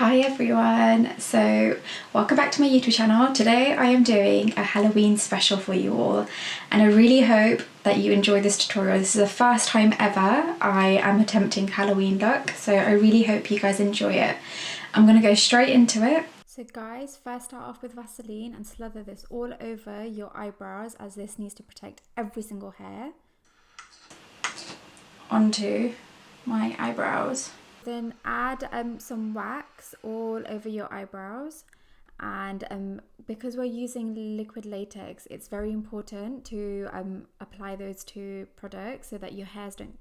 Hi everyone, so welcome back to my YouTube channel. Today I am doing a Halloween special for you all and I really hope that you enjoy this tutorial. This is the first time ever I am attempting Halloween look, so I really hope you guys enjoy it. I'm going to go straight into it. So guys, first start off with Vaseline and slather this all over your eyebrows as this needs to protect every single hair onto my eyebrows. Then add some wax all over your eyebrows, and because we're using liquid latex, it's very important to apply those two products so that your hairs don't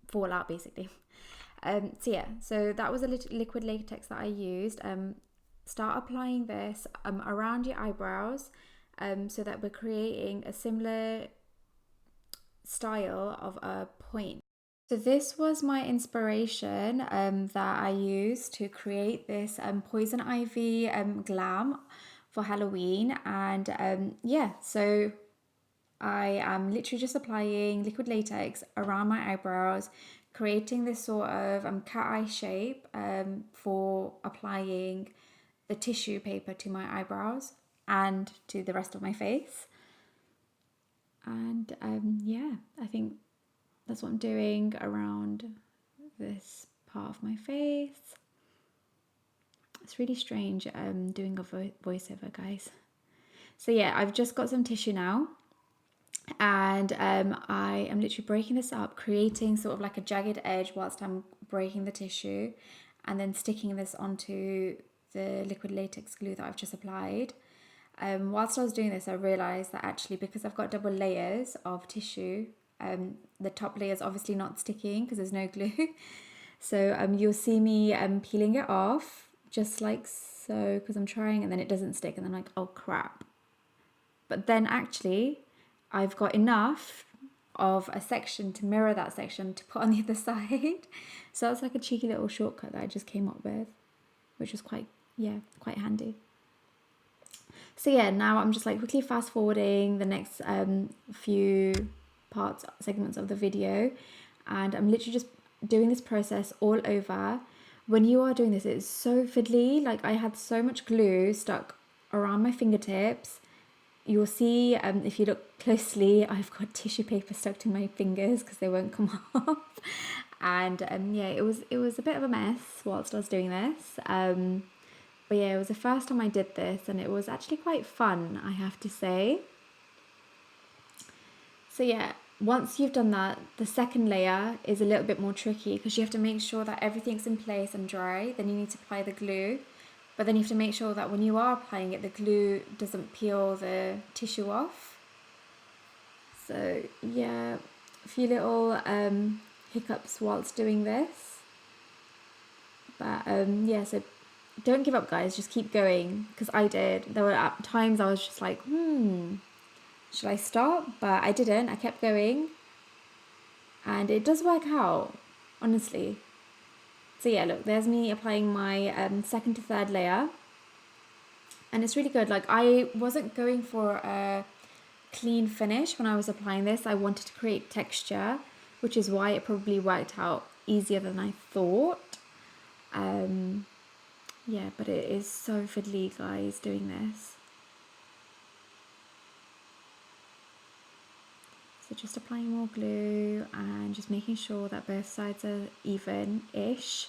fall out basically. So that was a liquid latex that I used. Start applying this around your eyebrows so that we're creating a similar style of a point. So this was my inspiration that I used to create this Poison Ivy GLAM for Halloween, and so I am literally just applying liquid latex around my eyebrows, creating this sort of cat eye shape for applying the tissue paper to my eyebrows and to the rest of my face. And I think that's what I'm doing around this part of my face. It's really strange doing a voiceover, guys. So yeah, I've just got some tissue now, and I am literally breaking this up, creating sort of like a jagged edge whilst I'm breaking the tissue, and then sticking this onto the liquid latex glue that I've just applied. Whilst I was doing this, I realised that actually, because I've got double layers of tissue, the top layer is obviously not sticking because there's no glue. So you'll see me peeling it off just like so, because I'm trying, and then it doesn't stick, and then I'm like, oh crap. But then actually I've got enough of a section to mirror that section to put on the other side. So that's like a cheeky little shortcut that I just came up with, which was quite handy. So yeah, now I'm just like quickly fast forwarding the next few segments of the video, and I'm literally just doing this process all over. When you are doing this, it's so fiddly. Like, I had so much glue stuck around my fingertips. You'll see if you look closely, I've got tissue paper stuck to my fingers because they won't come off. And it was a bit of a mess whilst I was doing this. But yeah, it was the first time I did this, and it was actually quite fun, I have to say. So yeah, once you've done that, the second layer is a little bit more tricky because you have to make sure that everything's in place and dry. Then you need to apply the glue, but then you have to make sure that when you are applying it, the glue doesn't peel the tissue off. So yeah, a few little hiccups whilst doing this. But so don't give up, guys, just keep going, because I did. There were times I was just like, should I stop? But I didn't. I kept going, and it does work out, honestly. So yeah, look, there's me applying my second to third layer, and it's really good. Like, I wasn't going for a clean finish when I was applying this. I wanted to create texture, which is why it probably worked out easier than I thought. Yeah, but it is so fiddly, guys, doing this. So just applying more glue and just making sure that both sides are even-ish.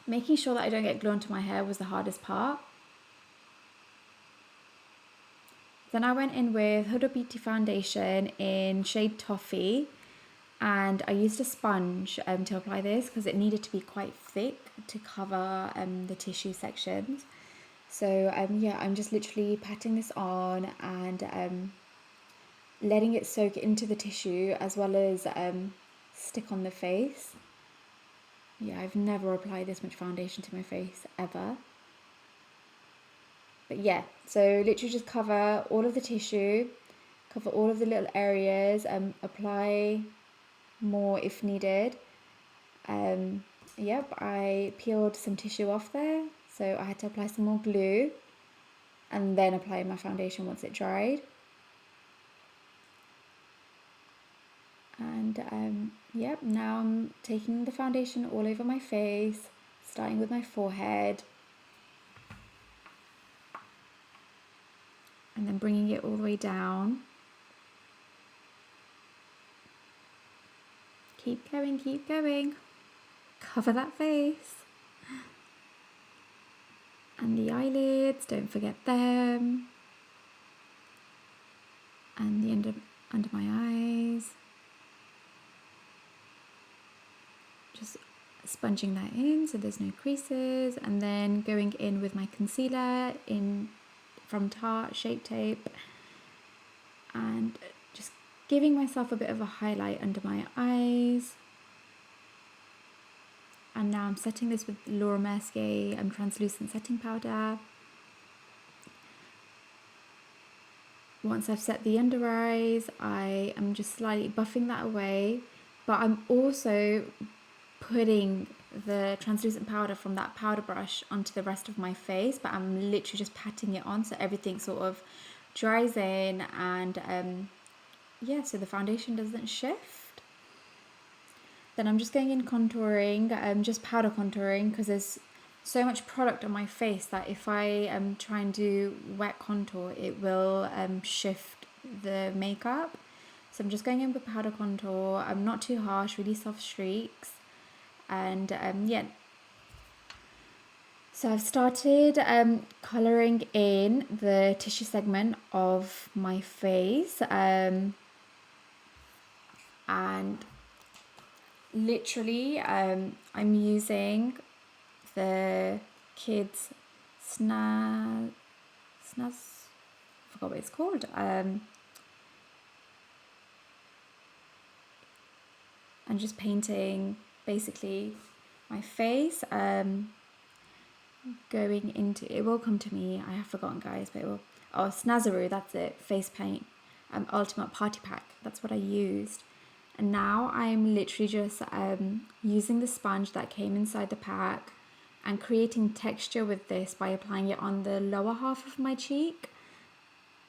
Making sure that I don't get glue onto my hair was the hardest part. Then I went in with Huda Beauty foundation in shade Toffee, and I used a sponge to apply this because it needed to be quite thick to cover the tissue sections. So I'm just literally patting this on and letting it soak into the tissue as well as stick on the face. Yeah, I've never applied this much foundation to my face ever. But yeah, so literally just cover all of the tissue, cover all of the little areas, apply more if needed. I peeled some tissue off there, so I had to apply some more glue and then apply my foundation once it dried. And now I'm taking the foundation all over my face, starting with my forehead, and then bringing it all the way down. Keep going, keep going. Cover that face. And the eyelids, don't forget them. And the under my eyes. Just sponging that in so there's no creases, and then going in with my concealer from Tarte Shape Tape, and just giving myself a bit of a highlight under my eyes. And now I'm setting this with Laura Mercier translucent setting powder. Once I've set the under eyes, I am just slightly buffing that away, but I'm also putting the translucent powder from that powder brush onto the rest of my face, but I'm literally just patting it on so everything sort of dries in, and yeah, so the foundation doesn't shift. Then I'm just going in contouring, just powder contouring, because there's so much product on my face that if I try and do wet contour, it will shift the makeup. So I'm just going in with powder contour. I'm not too harsh, really soft streaks. And yeah, so I've started colouring in the tissue segment of my face, and literally I'm using the kids snaz, I forgot what it's called, and just painting basically my face, going into, it will come to me, I have forgotten guys, but it will, oh, Snazaroo, that's it, face paint, Ultimate Party Pack, that's what I used. And now I'm literally just using the sponge that came inside the pack and creating texture with this by applying it on the lower half of my cheek,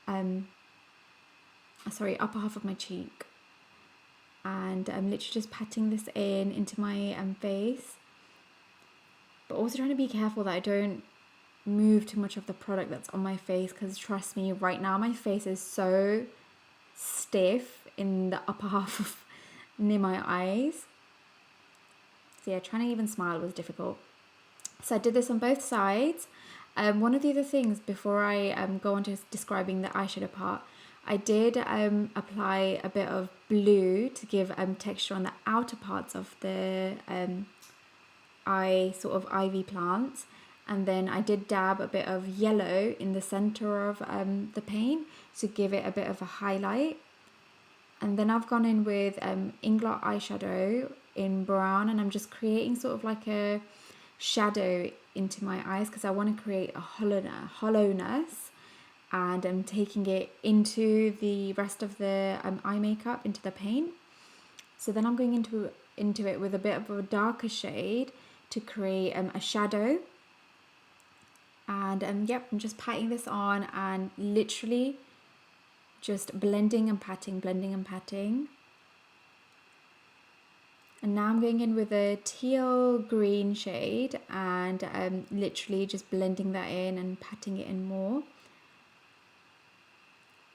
upper half of my cheek. And I'm literally just patting this into my face, but also trying to be careful that I don't move too much of the product that's on my face, because trust me, right now my face is so stiff in the upper half of near my eyes. So yeah, trying to even smile was difficult. So I did this on both sides. One of the other things before I go on to describing the eyeshadow part, I did apply a bit of blue to give texture on the outer parts of the eye, sort of ivy plants. And then I did dab a bit of yellow in the center of the paint to give it a bit of a highlight. And then I've gone in with Inglot eyeshadow in brown, and I'm just creating sort of like a shadow into my eyes because I want to create a hollowness, and I'm taking it into the rest of the eye makeup, into the paint. So then I'm going into it with a bit of a darker shade to create a shadow. And yep, I'm just patting this on and literally just blending and patting, blending and patting. And now I'm going in with a teal green shade and literally just blending that in and patting it in more.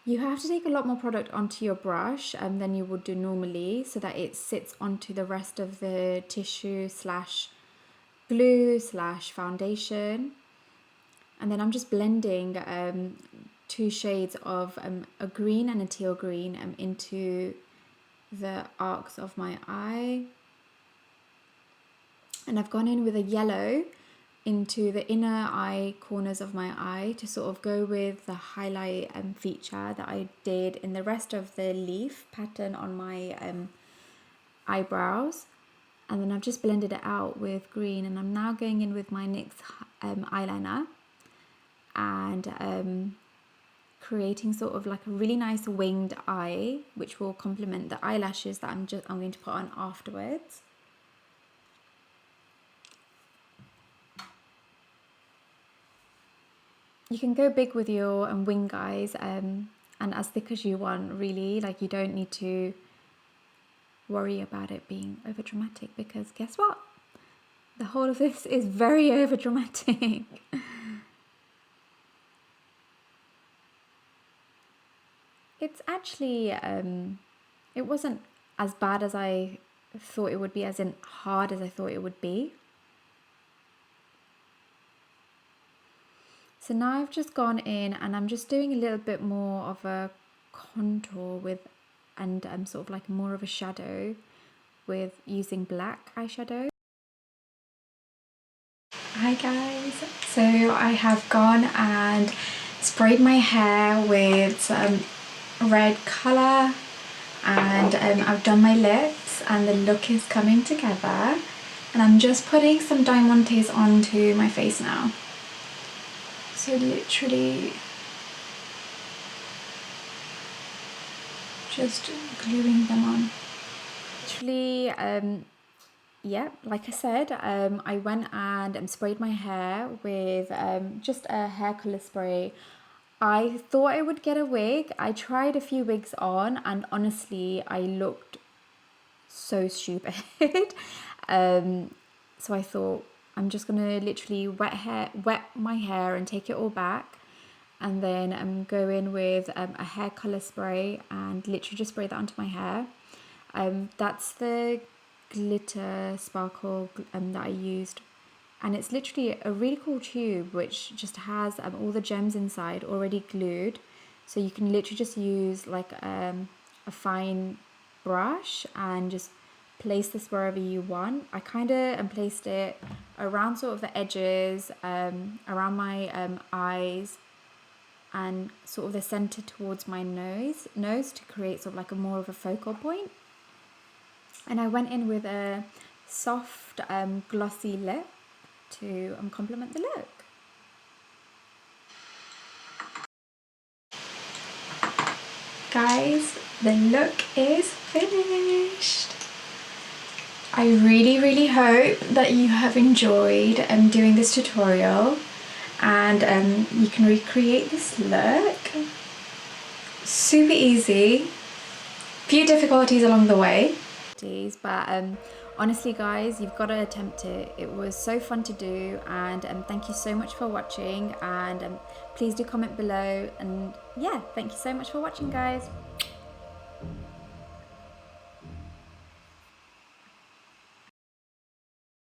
You have to take a lot more product onto your brush than you would do normally, so that it sits onto the rest of the tissue / glue / foundation. And then I'm just blending 2 shades of a green and a teal green into the arcs of my eye. And I've gone in with a yellow into the inner eye corners of my eye to sort of go with the highlight feature that I did in the rest of the leaf pattern on my eyebrows. And then I've just blended it out with green, and I'm now going in with my NYX eyeliner and creating sort of like a really nice winged eye, which will complement the eyelashes that I'm going to put on afterwards. You can go big with your wing guys and as thick as you want, really. Like, you don't need to worry about it being over dramatic, because guess what? The whole of this is very over dramatic. It's actually, it wasn't as bad as I thought it would be, as in hard as I thought it would be. So now I've just gone in and I'm just doing a little bit more of a contour with, and sort of like more of a shadow with using black eyeshadow. Hi guys, so I have gone and sprayed my hair with some red colour, and I've done my lips and the look is coming together, and I'm just putting some diamantes onto my face now. So literally just gluing them on. Literally, yeah, like I said, I went and sprayed my hair with just a hair colour spray. I thought I would get a wig. I tried a few wigs on and honestly I looked so stupid. So I thought I'm just gonna literally wet my hair and take it all back, and then I'm go in with a hair colour spray and literally just spray that onto my hair. That's the glitter sparkle that I used, and it's literally a really cool tube which just has all the gems inside already glued, so you can literally just use like a fine brush and just place this wherever you want. I kind of placed it around sort of the edges, around my eyes, and sort of the center towards my nose to create sort of like a more of a focal point. And I went in with a soft glossy lip to complement the look. Guys, the look is finished. I really hope that you have enjoyed doing this tutorial, and you can recreate this look. Super easy, few difficulties along the way, but honestly guys, you've got to attempt it. It was so fun to do, and thank you so much for watching, and please do comment below, and yeah, thank you so much for watching guys.